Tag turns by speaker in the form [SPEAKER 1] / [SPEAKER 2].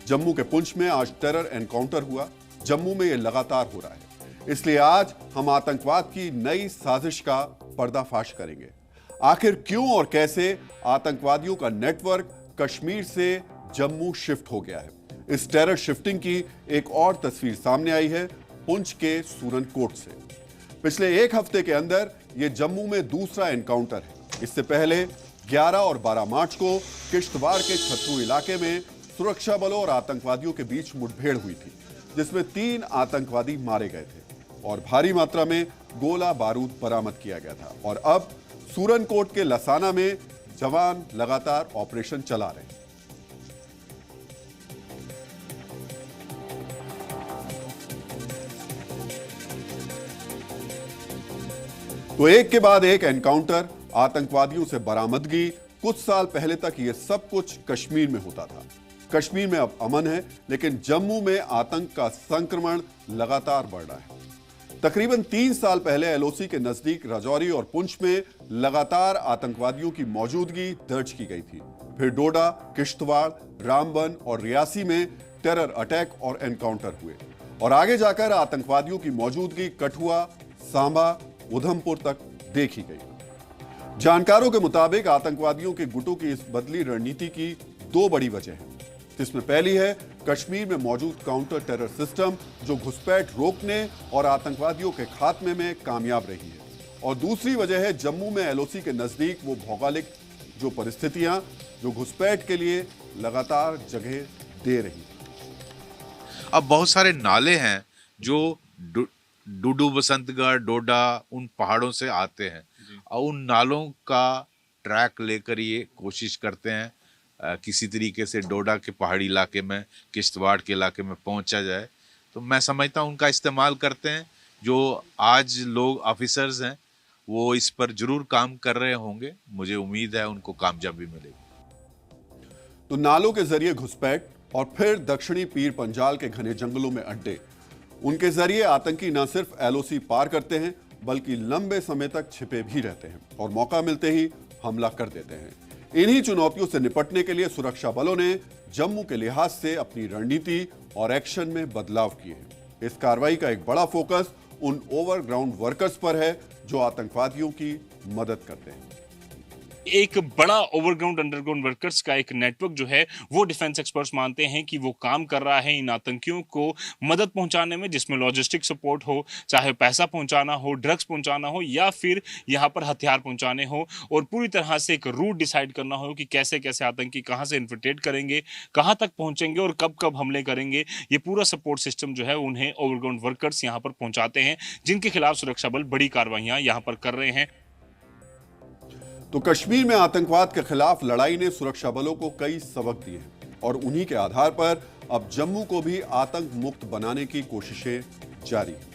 [SPEAKER 1] जम्मू के पुंछ में आज टेरर एनकाउंटर हुआ। जम्मू में यह लगातार हो रहा है, इसलिए आज हम आतंकवाद की नई साजिश का पर्दाफाश करेंगे। आखिर क्यों और कैसे आतंकवादियों का नेटवर्क कश्मीर से जम्मू शिफ्ट हो गया है। इस टेरर शिफ्टिंग की एक और तस्वीर सामने आई है पुंछ के सूरनकोट से। पिछले एक हफ्ते के अंदर यह जम्मू में दूसरा एनकाउंटर है। इससे पहले 11 और 12 मार्च को किश्तवाड़ के छतरू इलाके में सुरक्षा बलों और आतंकवादियों के बीच मुठभेड़ हुई थी, जिसमें 3 आतंकवादी मारे गए थे और भारी मात्रा में गोला बारूद बरामद किया गया था। और अब सूरनकोट के लसाना में जवान लगातार ऑपरेशन चला रहे हैं। तो एक के बाद एक एनकाउंटर, आतंकवादियों से बरामदगी। कुछ साल पहले तक यह सब कुछ कश्मीर में होता था। कश्मीर में अब अमन है, लेकिन जम्मू में आतंक का संक्रमण लगातार बढ़ रहा है। तकरीबन 3 साल पहले एलओसी के नजदीक राजौरी और पुंछ में लगातार आतंकवादियों की मौजूदगी दर्ज की गई थी। फिर डोडा, किश्तवाड़, रामबन और रियासी में टेरर अटैक और एनकाउंटर हुए और आगे जाकर आतंकवादियों की मौजूदगी कठुआ, सांबा, उधमपुर तक देखी गई। जानकारों के मुताबिक आतंकवादियों के गुटों की इस बदली रणनीति की 2 बड़ी वजह हैं, जिसमें पहली है कश्मीर में मौजूद काउंटर टेरर सिस्टम, जो घुसपैठ रोकने और आतंकवादियों के खात्मे में कामयाब रही है। और दूसरी वजह है जम्मू में एलओसी के नजदीक वो भौगोलिक जो परिस्थितियां जो घुसपैठ के लिए लगातार जगह दे रही हैं।
[SPEAKER 2] अब बहुत सारे नाले हैं जो डूडू, बसंतगढ़, डोडा, उन पहाड़ों से आते हैं और उन नालों का ट्रैक लेकर ये कोशिश करते हैं किसी तरीके से डोडा के पहाड़ी इलाके में, किश्तवाड़ के इलाके में पहुंचा जाए। तो मैं समझता हूं उनका इस्तेमाल करते हैं। जो आज लोग ऑफिसर्स हैं वो इस पर जरूर काम कर रहे होंगे। मुझे उम्मीद है उनको कामयाबी मिलेगी।
[SPEAKER 1] तो नालों के जरिए घुसपैठ और फिर दक्षिणी पीर पंजाल के घने जंगलों में अड्डे, उनके जरिए आतंकी न सिर्फ एलओसी पार करते हैं बल्कि लंबे समय तक छिपे भी रहते हैं और मौका मिलते ही हमला कर देते हैं। इन्हीं चुनौतियों से निपटने के लिए सुरक्षा बलों ने जम्मू के लिहाज से अपनी रणनीति और एक्शन में बदलाव किए हैं। इस कार्रवाई का एक बड़ा फोकस उन ओवरग्राउंड वर्कर्स पर है जो आतंकवादियों की मदद करते हैं।
[SPEAKER 3] एक बड़ा ओवरग्राउंड अंडरग्राउंड वर्कर्स का एक नेटवर्क जो है वो डिफेंस एक्सपर्ट्स मानते हैं कि वो काम कर रहा है इन आतंकियों को मदद पहुंचाने में, जिसमें लॉजिस्टिक सपोर्ट हो, चाहे पैसा पहुंचाना हो, ड्रग्स पहुंचाना हो या फिर यहां पर हथियार पहुंचाने हो, और पूरी तरह से एक रूट डिसाइड करना हो कि कैसे कैसे आतंकी कहां से इन्फिल्ट्रेट करेंगे, कहां तक पहुंचेंगे और कब कब हमले करेंगे। ये पूरा सपोर्ट सिस्टम जो है उन्हें ओवरग्राउंड वर्कर्स यहां पर पहुंचाते हैं, जिनके खिलाफ सुरक्षा बल बड़ी कार्रवाइयां यहां पर कर रहे हैं।
[SPEAKER 1] तो कश्मीर में आतंकवाद के खिलाफ लड़ाई ने सुरक्षा बलों को कई सबक दिए हैं और उन्हीं के आधार पर अब जम्मू को भी आतंक मुक्त बनाने की कोशिशें जारी हैं।